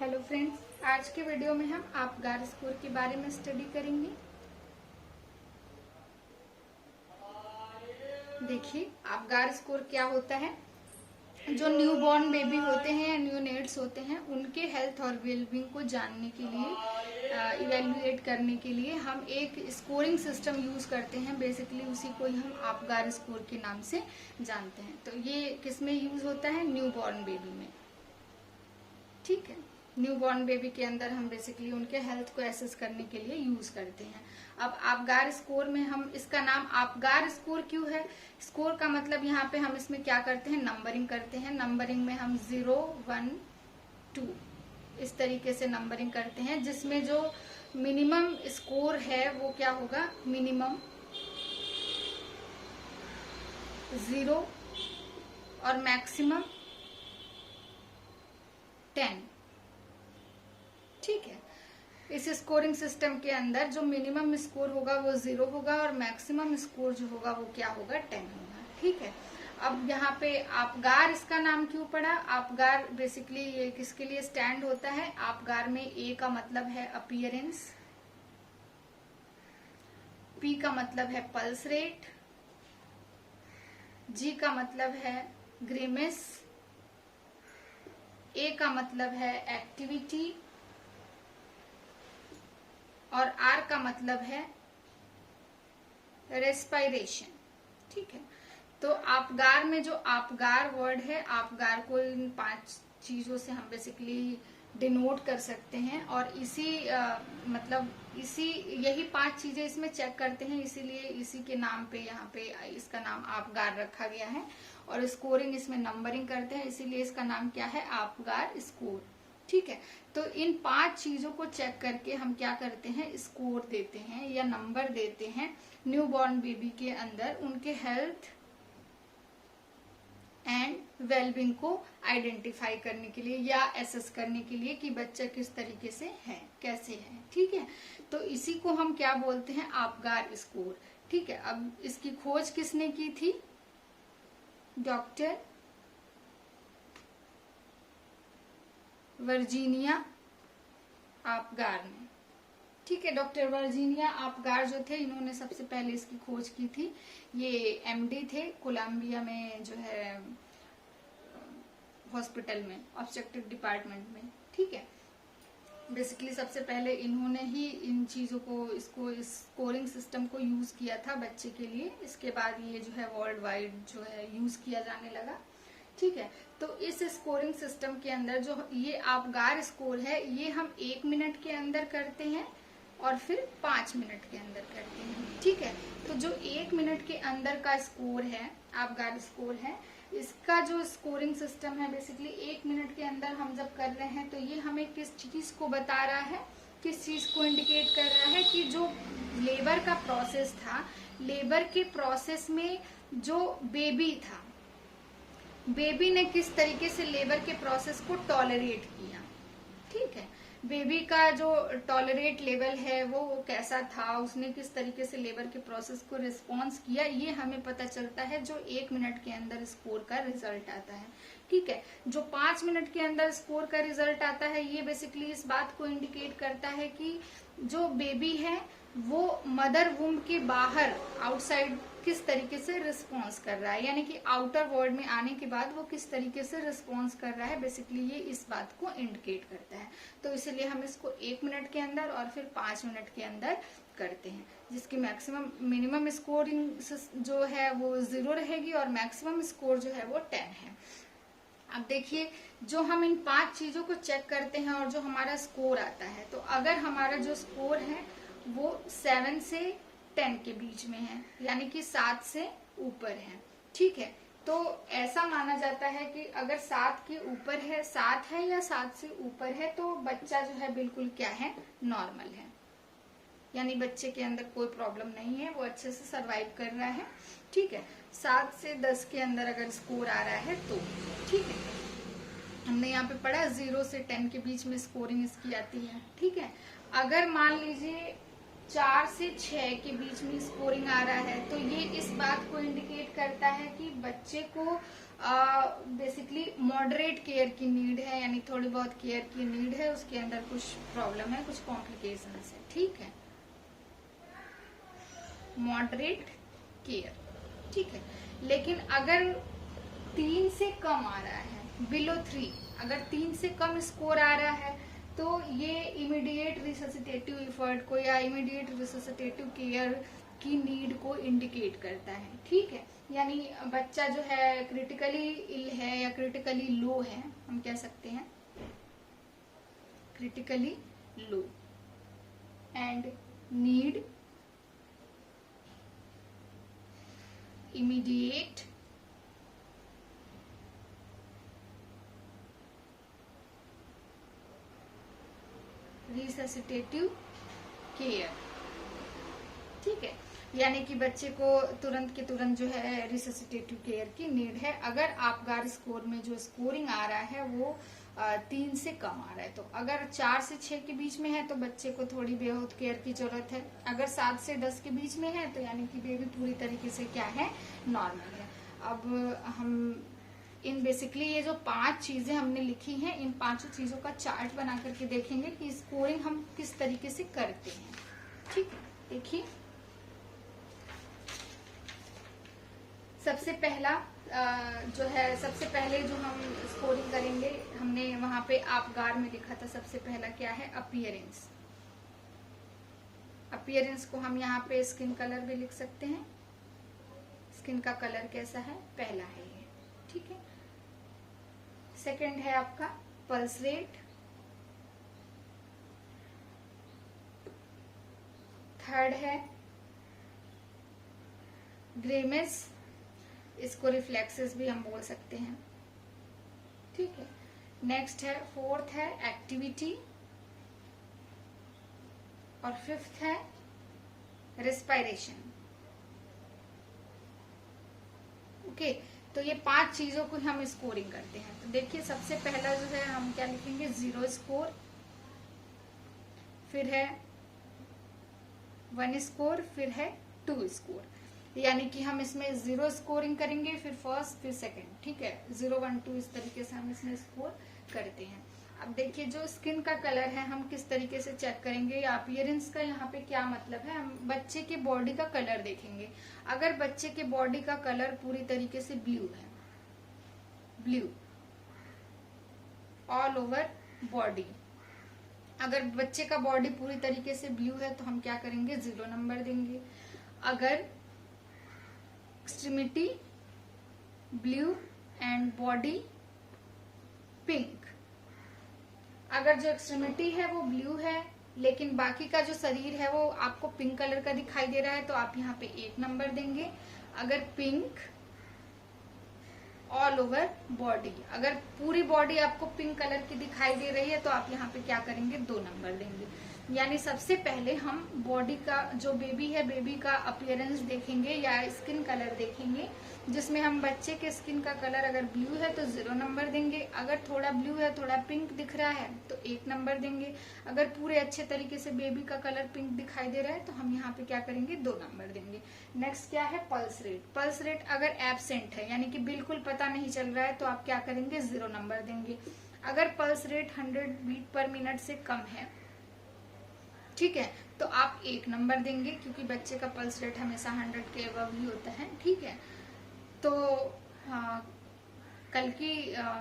Hello friends, आज के video में हम आपगार स्कोर के बारे में स्टडी करेंगे। देखिए, आपगार स्कोर क्या होता है। जो न्यू बॉर्न बेबी होते हैं या न्यू नेट्स होते हैं, उनके हेल्थ और वेलबींग को जानने के लिए, इवेल्युएट करने के लिए हम एक स्कोरिंग सिस्टम यूज करते हैं। बेसिकली उसी को ही हम आपगार स्कोर के नाम से जानते हैं। तो ये किस में यूज होता है? न्यू बॉर्न बेबी में। ठीक है, न्यू बॉर्न बेबी के अंदर हम बेसिकली उनके हेल्थ को एसेस करने के लिए यूज करते हैं। अब आपगार स्कोर में हम, इसका नाम आपगार स्कोर क्यों है? स्कोर का मतलब यहाँ पे हम इसमें क्या करते हैं? नंबरिंग करते हैं। नंबरिंग में हम 0, 1, 2 इस तरीके से नंबरिंग करते हैं, जिसमें जो मिनिमम स्कोर है वो क्या होगा? मिनिमम 0 और मैक्सिमम 10। ठीक है, इस स्कोरिंग सिस्टम के अंदर जो मिनिमम स्कोर होगा वो 0 होगा और मैक्सिमम स्कोर जो होगा वो क्या होगा? 10 होगा। ठीक है, अब यहाँ पे आपगार इसका नाम क्यों पड़ा? आपगार बेसिकली ये किसके लिए स्टैंड होता है? आपगार में ए का मतलब है अपीयरेंस, पी का मतलब है पल्स रेट, जी का मतलब है ग्रेमेस, ए का मतलब है एक्टिविटी और आर का मतलब है रेस्पिरेशन। ठीक है, तो आपगार में जो आपगार वर्ड है, आपगार को इन 5 चीजों से हम बेसिकली डिनोट कर सकते हैं और यही 5 चीजें इसमें चेक करते हैं, इसीलिए इसी के नाम पे यहाँ पे इसका नाम आपगार रखा गया है। और स्कोरिंग इसमें नंबरिंग करते हैं, इसीलिए इसका नाम क्या है? आपगार स्कोर। ठीक है, तो इन 5 चीजों को चेक करके हम क्या करते हैं? स्कोर देते हैं या नंबर देते हैं न्यू बॉर्न बेबी के अंदर, उनके हेल्थ एंड वेलबींग को आइडेंटिफाई करने के लिए या एसेस करने के लिए कि बच्चा किस तरीके से है, कैसे है। ठीक है, तो इसी को हम क्या बोलते हैं? आपगार स्कोर। ठीक है, अब इसकी खोज किसने की थी? डॉक्टर वर्जीनिया आपगार ने। ठीक है, डॉक्टर वर्जीनिया आपगार जो थे, इन्होंने सबसे पहले इसकी खोज की थी। ये एमडी थे, कोलंबिया में जो है हॉस्पिटल में, ऑब्स्टेट्रिक डिपार्टमेंट में। ठीक है, बेसिकली सबसे पहले इन्होंने ही इन चीजों को, इसको, इस स्कोरिंग सिस्टम को यूज किया था बच्चे के लिए। इसके बाद ये जो है वर्ल्ड वाइड जो है यूज किया जाने लगा। ठीक है, तो इस स्कोरिंग सिस्टम के अंदर जो ये आपगार स्कोर है, ये हम 1 मिनट के अंदर करते हैं और फिर 5 मिनट के अंदर करते हैं। ठीक है, तो जो 1 मिनट के अंदर का स्कोर है, आपगार स्कोर है, इसका जो स्कोरिंग सिस्टम है, बेसिकली 1 मिनट के अंदर हम जब कर रहे हैं तो ये हमें किस चीज को बता रहा है, किस चीज को इंडिकेट कर रहा है कि जो लेबर का प्रोसेस था, लेबर के प्रोसेस में जो बेबी था, बेबी ने किस तरीके से लेबर के प्रोसेस को टॉलरेट किया। ठीक है, बेबी का जो टॉलरेट लेवल है वो कैसा था, उसने किस तरीके से लेबर के प्रोसेस को रिस्पॉन्स किया, ये हमें पता चलता है जो 1 मिनट के अंदर स्कोर का रिजल्ट आता है। ठीक है, जो 5 मिनट के अंदर स्कोर का रिजल्ट आता है, ये बेसिकली इस बात को इंडिकेट करता है कि जो बेबी है वो मदर वूम्ब के बाहर, आउटसाइड, किस तरीके से रिस्पॉन्स कर रहा है, यानी कि आउटर वर्ल्ड में आने के बाद वो किस तरीके से रिस्पॉन्स कर रहा है। बेसिकली ये इस बात को इंडिकेट करता है। तो इसलिए हम इसको 1 मिनट के अंदर और फिर 5 मिनट के अंदर करते हैं, जिसकी मिनिमम स्कोरिंग जो है वो 0 रहेगी और मैक्सिमम स्कोर जो है वो 10 है। अब देखिए, जो हम इन 5 चीजों को चेक करते हैं और जो हमारा स्कोर आता है, तो अगर हमारा जो स्कोर है वो 7 से 10 के बीच में है, यानी कि 7 से ऊपर है। ठीक है, तो ऐसा माना जाता है कि अगर 7 के ऊपर है, 7 है या 7 से ऊपर है, तो बच्चा जो है बिल्कुल क्या है? नॉर्मल है, यानी बच्चे के अंदर कोई प्रॉब्लम नहीं है, वो अच्छे से सरवाइव कर रहा है। ठीक है, 7 से 10 के अंदर अगर स्कोर आ रहा है तो ठीक है, हमने यहाँ पे पढ़ा 0 से 10 के बीच में स्कोरिंग इसकी आती है। ठीक है, अगर मान लीजिए 4 से 6 के बीच में स्कोरिंग आ रहा है, तो ये इस बात को इंडिकेट करता है कि बच्चे को बेसिकली मॉडरेट केयर की नीड है, यानी थोड़ी बहुत केयर की नीड है, उसके अंदर कुछ प्रॉब्लम है, कुछ कॉम्प्लिकेशंस है, ठीक है, मॉडरेट केयर, ठीक है। लेकिन अगर 3 से कम आ रहा है, बिलो 3, अगर 3 से कम स्कोर आ रहा है तो ये इमीडिएट रिससिटेटिव एफर्ट को या इमीडिएट रिससिटेटिव केयर की नीड को इंडिकेट करता है, ठीक है। यानी बच्चा जो है क्रिटिकली इल है या क्रिटिकली लो है, हम कह सकते हैं critically low and need immediate resuscitative care, ठीक है। यानी कि बच्चे को तुरंत के तुरंत जो है रिससिटेटिव केयर की नीड है, अगर आपगार स्कोर में जो स्कोरिंग आ रहा है वो 3 से कम आ रहा है। तो अगर 4 से 6 के बीच में है तो बच्चे को थोड़ी बेहद केयर की जरूरत है, अगर 7 से 10 के बीच में है तो यानी कि बेबी पूरी तरीके से क्या है, नॉर्मल है। अब हम इन बेसिकली ये जो 5 चीजें हमने लिखी हैं, इन 5 चीजों का चार्ट बना करके देखेंगे कि स्कोरिंग हम किस तरीके से करते हैं, ठीक है। देखिए सबसे पहला जो है, सबसे पहले जो हम स्कोरिंग करेंगे, हमने वहां पे आपगार में लिखा था, सबसे पहला क्या है, अपीयरेंस। अपीयरेंस को हम यहाँ पे स्किन कलर भी लिख सकते हैं, स्किन का कलर कैसा है, पहला है ये, ठीक है। सेकंड है आपका पल्स रेट, थर्ड है ग्रेमेस, इसको रिफ्लेक्सेस भी हम बोल सकते हैं, ठीक है। नेक्स्ट है, फोर्थ है एक्टिविटी, और फिफ्थ है रेस्पिरेशन, ओके। तो ये 5 चीजों को हम स्कोरिंग करते हैं। तो देखिए सबसे पहला जो है हम क्या लिखेंगे, 0 स्कोर, फिर है 1 स्कोर, फिर है 2 स्कोर, यानी कि हम इसमें 0 स्कोरिंग करेंगे, फिर फर्स्ट, फिर सेकंड, ठीक है, 0 1 2 इस तरीके से हम इसमें स्कोर करते हैं। अब देखिए जो स्किन का कलर है हम किस तरीके से चेक करेंगे, या अपीयरेंस का यहाँ पे क्या मतलब है, हम बच्चे के बॉडी का कलर देखेंगे। अगर बच्चे के बॉडी का कलर पूरी तरीके से ब्लू है, ब्लू ऑल ओवर बॉडी, अगर बच्चे का बॉडी पूरी तरीके से ब्लू है तो हम क्या करेंगे, 0 नंबर देंगे। अगर extremity blue and body pink, अगर जो एक्सट्रीमिटी है वो ब्लू है लेकिन बाकी का जो शरीर है वो आपको पिंक कलर का दिखाई दे रहा है तो आप यहाँ पे 1 नंबर देंगे। अगर पिंक ऑल ओवर बॉडी, अगर पूरी बॉडी आपको पिंक कलर की दिखाई दे रही है तो आप यहाँ पे क्या करेंगे, 2 नंबर देंगे। यानी सबसे पहले हम बॉडी का जो बेबी है, बेबी का अपीयरेंस देखेंगे या स्किन कलर देखेंगे, जिसमें हम बच्चे के स्किन का कलर अगर ब्लू है तो 0 नंबर देंगे, अगर थोड़ा ब्लू है थोड़ा पिंक दिख रहा है तो 1 नंबर देंगे, अगर पूरे अच्छे तरीके से बेबी का कलर पिंक दिखाई दे रहा है तो हम यहाँ पे क्या करेंगे, 2 नंबर देंगे। नेक्स्ट क्या है, पल्स रेट। पल्स रेट अगर एब्सेंट है यानी कि बिल्कुल पता नहीं चल रहा है तो आप क्या करेंगे, 0 नंबर देंगे। अगर pulse rate 100 beat per minute से कम है, ठीक है, तो आप 1 नंबर देंगे क्योंकि बच्चे का पल्स रेट हमेशा 100 के अबव ही होता है, ठीक है। तो कल की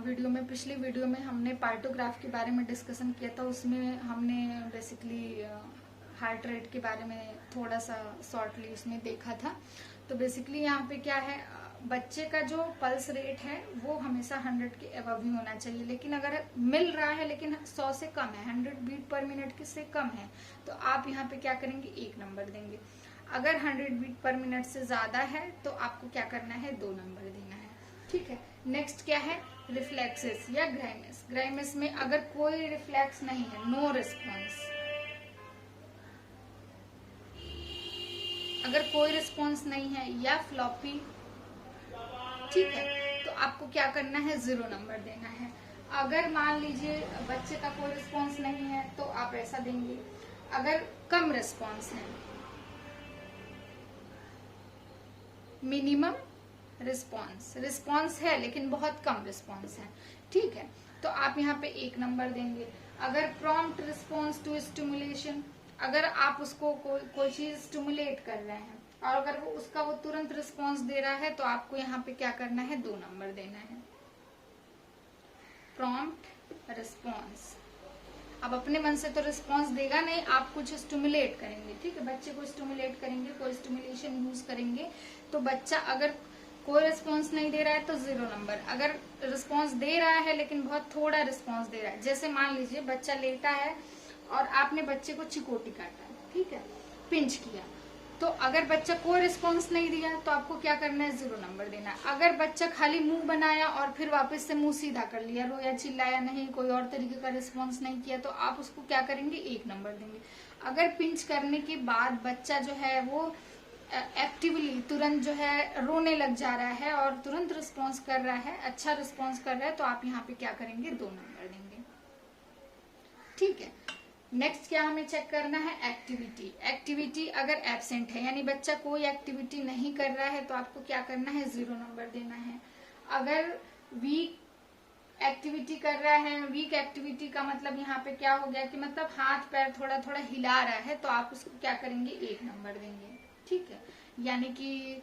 वीडियो में, पिछली वीडियो में हमने पार्टोग्राफ के बारे में डिस्कशन किया था, उसमें हमने बेसिकली हार्ट रेट के बारे में थोड़ा सा शॉर्टली उसमें देखा था। तो बेसिकली यहाँ पे क्या है, बच्चे का जो पल्स रेट है वो हमेशा 100 के अबव ही होना चाहिए, लेकिन अगर मिल रहा है लेकिन 100 से कम है, 100 बीट पर मिनट से कम है तो आप यहाँ पे क्या करेंगे, 1 नंबर देंगे। अगर 100 बीट पर मिनट से ज्यादा है तो आपको क्या करना है, 2 नंबर देना है, ठीक है। नेक्स्ट क्या है, रिफ्लेक्सेस या ग्राइमेस। ग्राइमेस में अगर कोई रिफ्लेक्स नहीं है, नो रिस्पॉन्स, अगर कोई रिस्पॉन्स नहीं है या फ्लॉपी, ठीक है, तो आपको क्या करना है, 0 नंबर देना है। अगर मान लीजिए बच्चे का कोई रिस्पॉन्स नहीं है तो आप ऐसा देंगे। अगर कम रिस्पॉन्स है, मिनिमम रिस्पॉन्स है लेकिन बहुत कम रिस्पॉन्स है, ठीक है। तो आप यहाँ पे 1 नंबर देंगे। अगर प्रॉम्प्ट रिस्पॉन्स टू स्टिमुलेशन, अगर आप उसको कोई चीज स्टिमुलेट कर रहे हैं और अगर वो तुरंत रिस्पॉन्स दे रहा है तो आपको यहाँ पे क्या करना है, 2 नंबर देना है। प्रॉम्प्ट रिस्पॉन्स, अब अपने मन से तो रिस्पॉन्स देगा नहीं, आप कुछ स्टिमुलेट करेंगे, ठीक है, बच्चे को स्टिमुलेट करेंगे, कोई स्टिमुलेशन यूज करेंगे तो बच्चा अगर कोई रिस्पॉन्स नहीं दे रहा है तो 0 नंबर। अगर रिस्पॉन्स दे रहा है लेकिन बहुत थोड़ा रिस्पॉन्स दे रहा है, जैसे मान लीजिए बच्चा लेटा है और आपने बच्चे को चिकोटी काटा है, ठीक है, पिंच किया, तो अगर बच्चा कोई रिस्पॉन्स नहीं दिया तो आपको क्या करना है, 0 नंबर देना है। अगर बच्चा खाली मुंह बनाया और फिर वापस से मुंह सीधा कर लिया, रोया चिल्लाया नहीं, कोई और तरीके का रिस्पॉन्स नहीं किया तो आप उसको क्या करेंगे, 1 नंबर देंगे। अगर पिंच करने के बाद बच्चा जो है वो एक्टिवली तुरंत जो है रोने लग जा रहा है और तुरंत रिस्पॉन्स कर रहा है, अच्छा रिस्पॉन्स कर रहा है, तो आप यहाँ पे क्या करेंगे, 2 नंबर देंगे, ठीक है। नेक्स्ट क्या हमें चेक करना है, एक्टिविटी अगर एब्सेंट है यानी बच्चा कोई एक्टिविटी नहीं कर रहा है तो आपको क्या करना है, 0 नंबर देना है। अगर वीक एक्टिविटी कर रहा है, वीक एक्टिविटी का मतलब यहाँ पे क्या हो गया कि मतलब हाथ पैर थोड़ा थोड़ा हिला रहा है तो आप उसको क्या करेंगे, 1 नंबर देंगे, ठीक है। यानी कि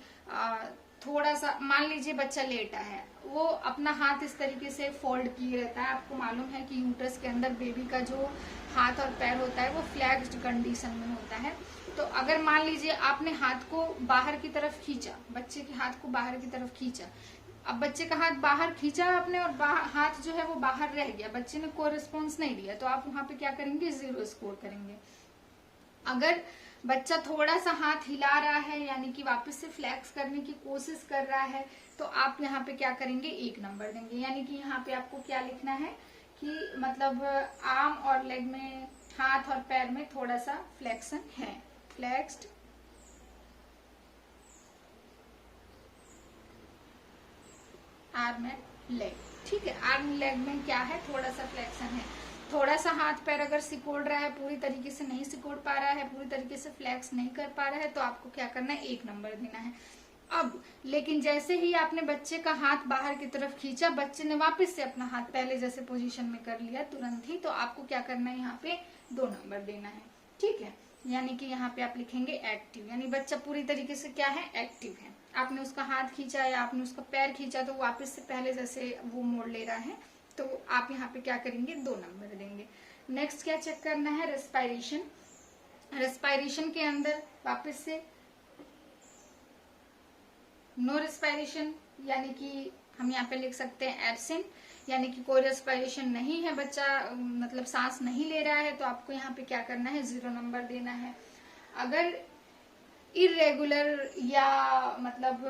थोड़ा सा मान लीजिए बच्चा लेटा है, वो अपना हाथ इस तरीके से फोल्ड किए रहता है, आपको मालूम है कि यूट्रस के अंदर बेबी का जो हाथ और पैर होता है वो फ्लैक्स्ड कंडीशन में होता है। तो अगर मान लीजिए आपने हाथ को बाहर की तरफ खींचा, बच्चे के हाथ को बाहर की तरफ खींचा, अब बच्चे का हाथ बाहर खींचा आपने और हाथ जो है वो बाहर रह गया, बच्चे ने कोई रिस्पॉन्स नहीं दिया, तो आप वहां पे क्या करेंगे, 0 स्कोर करेंगे। अगर बच्चा थोड़ा सा हाथ हिला रहा है यानी कि वापस से फ्लैक्स करने की कोशिश कर रहा है तो आप यहाँ पे क्या करेंगे, 1 नंबर देंगे। यानी कि यहाँ पे आपको क्या लिखना है कि मतलब आर्म और लेग में, हाथ और पैर में थोड़ा सा फ्लेक्शन है, फ्लेक्स्ड आर्म एंड लेग, ठीक है। आर्म लेग में क्या है, थोड़ा सा फ्लेक्शन है, थोड़ा सा हाथ पैर अगर सिकोड़ रहा है, पूरी तरीके से नहीं सिकोड़ पा रहा है, पूरी तरीके से फ्लैक्स नहीं कर पा रहा है तो आपको क्या करना है, 1 नंबर देना है। अब लेकिन जैसे ही आपने बच्चे का हाथ बाहर की तरफ खींचा, बच्चे ने वापस से अपना हाथ पहले जैसे पोजीशन में कर लिया तुरंत ही, तो आपको क्या करना है, यहाँ पे 2 नंबर देना है, ठीक है। यानी कि यहाँ पे आप लिखेंगे एक्टिव, यानी बच्चा पूरी तरीके से क्या है, एक्टिव है। आपने उसका हाथ खींचा या आपने उसका पैर खींचा तो वापस से पहले जैसे वो मोड़ ले रहा है, तो आप यहाँ पे क्या करेंगे, 2 नंबर देंगे। नेक्स्ट क्या चेक करना है, रेस्पायरेशन। रेस्पायरेशन के अंदर वापस से नो रेस्पायरेशन, यानी कि हम यहाँ पे लिख सकते हैं एब्सेंट, यानी कि कोई रेस्पायरेशन नहीं है, बच्चा मतलब सांस नहीं ले रहा है, तो आपको यहाँ पे क्या करना है, 0 नंबर देना है। अगर इरेगुलर या मतलब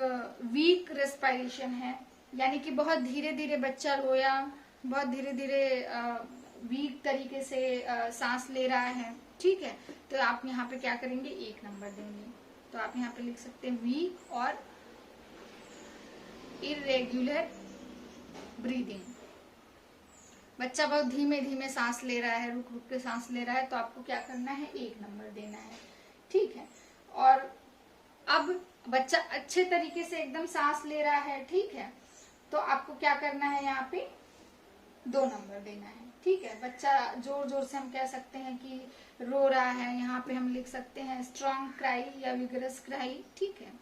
वीक रेस्पायरेशन है, यानी कि बहुत धीरे धीरे बच्चा रोया, बहुत धीरे धीरे वीक तरीके से सांस ले रहा है, ठीक है, तो आप यहाँ पे क्या करेंगे, 1 नंबर देंगे। तो आप यहाँ पे लिख सकते हैं वीक और इरेगुलर ब्रीदिंग, बच्चा बहुत धीमे धीमे सांस ले रहा है, रुक रुक के सांस ले रहा है, तो आपको क्या करना है, 1 नंबर देना है, ठीक है। और अब बच्चा अच्छे तरीके से एकदम सांस ले रहा है, ठीक है, तो आपको क्या करना है, यहाँ पे 2 नंबर देना है, ठीक है। बच्चा जोर जोर से हम कह सकते हैं कि रो रहा है, यहाँ पे हम लिख सकते हैं स्ट्रॉन्ग क्राई या विगरस क्राई, ठीक है।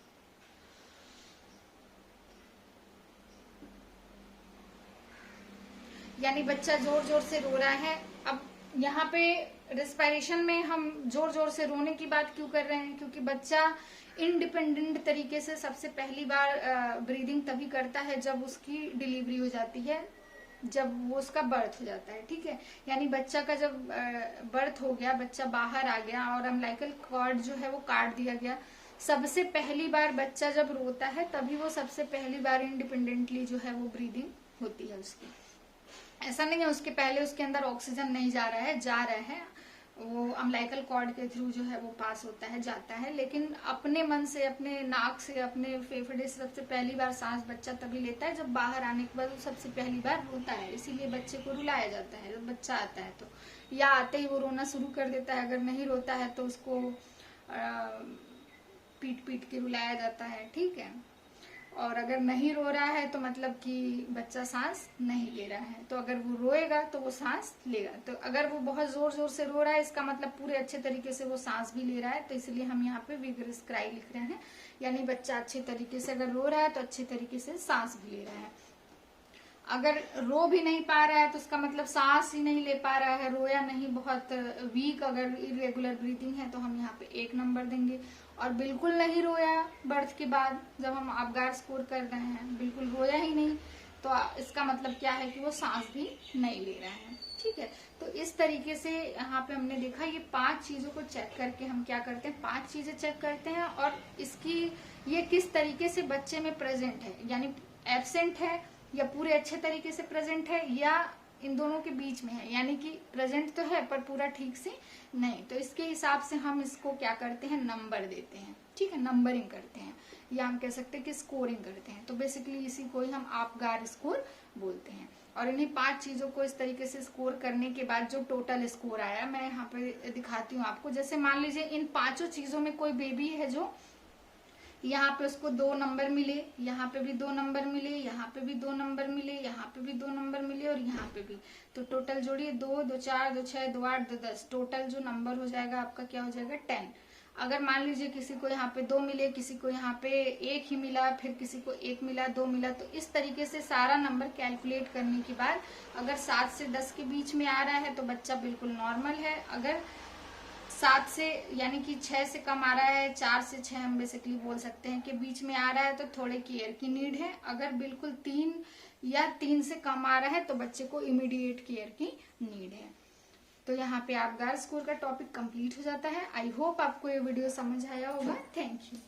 यानी बच्चा जोर जोर से रो रहा है। अब यहाँ पे रेस्पिरेशन में हम जोर जोर से रोने की बात क्यों कर रहे हैं, क्योंकि बच्चा इंडिपेंडेंट तरीके से सबसे पहली बार ब्रीदिंग तभी करता है जब उसकी डिलीवरी हो जाती है, जब वो उसका बर्थ हो जाता है, ठीक है। यानी बच्चा का जब बर्थ हो गया, बच्चा बाहर आ गया और अम्बिलिकल कॉर्ड जो है वो काट दिया गया, सबसे पहली बार बच्चा जब रोता है तभी वो सबसे पहली बार इंडिपेंडेंटली जो है वो ब्रीदिंग होती है उसकी। ऐसा नहीं है उसके पहले उसके अंदर ऑक्सीजन नहीं जा रहा है, जा रहा है, वो अम्बिलिकल कॉर्ड के थ्रू जो है वो पास होता है, जाता है, लेकिन अपने मन से, अपने नाक से, अपने फेफड़े से सबसे पहली बार सांस बच्चा तभी लेता है जब बाहर आने के बाद वो सबसे पहली बार रोता है। इसीलिए बच्चे को रुलाया जाता है जब बच्चा आता है तो, या आते ही वो रोना शुरू कर देता है, अगर नहीं रोता है तो उसको पीट पीट के रुलाया जाता है, ठीक है। और अगर नहीं रो रहा है तो मतलब कि बच्चा सांस नहीं ले रहा है। तो अगर वो रोएगा तो वो सांस लेगा। तो अगर वो बहुत जोर जोर से रो रहा है, इसका मतलब पूरे अच्छे तरीके से वो सांस भी ले रहा है। तो इसलिए हम यहाँ पे विगरस क्राई लिख रहे हैं, यानी बच्चा अच्छे तरीके से अगर रो रहा है तो अच्छे तरीके से सांस भी ले रहा है। अगर रो भी नहीं पा रहा है तो उसका मतलब सांस ही नहीं ले पा रहा है, रोया नहीं, बहुत वीक अगर इरेगुलर ब्रीथिंग है तो हम यहाँ पे 1 नंबर देंगे। और बिल्कुल नहीं रोया बर्थ के बाद, जब हम आपगार स्कोर कर रहे हैं, बिल्कुल रोया ही नहीं, तो इसका मतलब क्या है कि वो सांस भी नहीं ले रहा है। ठीक है, तो इस तरीके से यहाँ पे हमने देखा ये 5 चीजों को चेक करके हम क्या करते हैं, 5 चीजें चेक करते हैं और इसकी ये किस तरीके से बच्चे में प्रेजेंट है, यानी एब्सेंट है या पूरे अच्छे तरीके से प्रेजेंट है या इन दोनों के बीच में है, यानी कि प्रेजेंट तो है पर पूरा ठीक से नहीं। तो इसके हिसाब से हम इसको क्या करते हैं, नंबर देते हैं। ठीक है, नंबरिंग करते हैं या हम कह सकते हैं कि स्कोरिंग करते हैं। तो बेसिकली इसी को ही हम आपगार स्कोर बोलते हैं। और इन्हीं 5 चीजों को इस तरीके से स्कोर करने के बाद जो टोटल स्कोर आया, मैं यहाँ पे दिखाती हूँ आपको। जैसे मान लीजिए इन 5 चीजों में कोई बेबी है जो यहाँ पे उसको 2 नंबर मिले, यहाँ पे भी 2 नंबर मिले, यहाँ पे भी 2 नंबर मिले, यहाँ पे भी 2 नंबर मिले और यहाँ पे भी, तो टोटल जोड़िए 2, 2 4, 2 6, 2 8, 2 10, टोटल जो नंबर हो जाएगा आपका क्या हो जाएगा 10। अगर मान लीजिए किसी को यहाँ पे 2 मिले, किसी को यहाँ पे 1 ही मिला, फिर किसी को 1 मिला, 2 मिला, तो इस तरीके से सारा नंबर कैलकुलेट करने के बाद अगर 7 से 10 के बीच में आ रहा है तो बच्चा बिल्कुल नॉर्मल है। अगर 7 से यानी कि 6 से कम आ रहा है, 4 से 6 हम बेसिकली बोल सकते हैं कि बीच में आ रहा है, तो थोड़े केयर की नीड है। अगर बिल्कुल 3 या 3 से कम आ रहा है तो बच्चे को इमीडिएट केयर की नीड है। तो यहाँ पे आपगार स्कोर का टॉपिक कंप्लीट हो जाता है। आई होप आपको ये वीडियो समझ आया होगा। Thank you.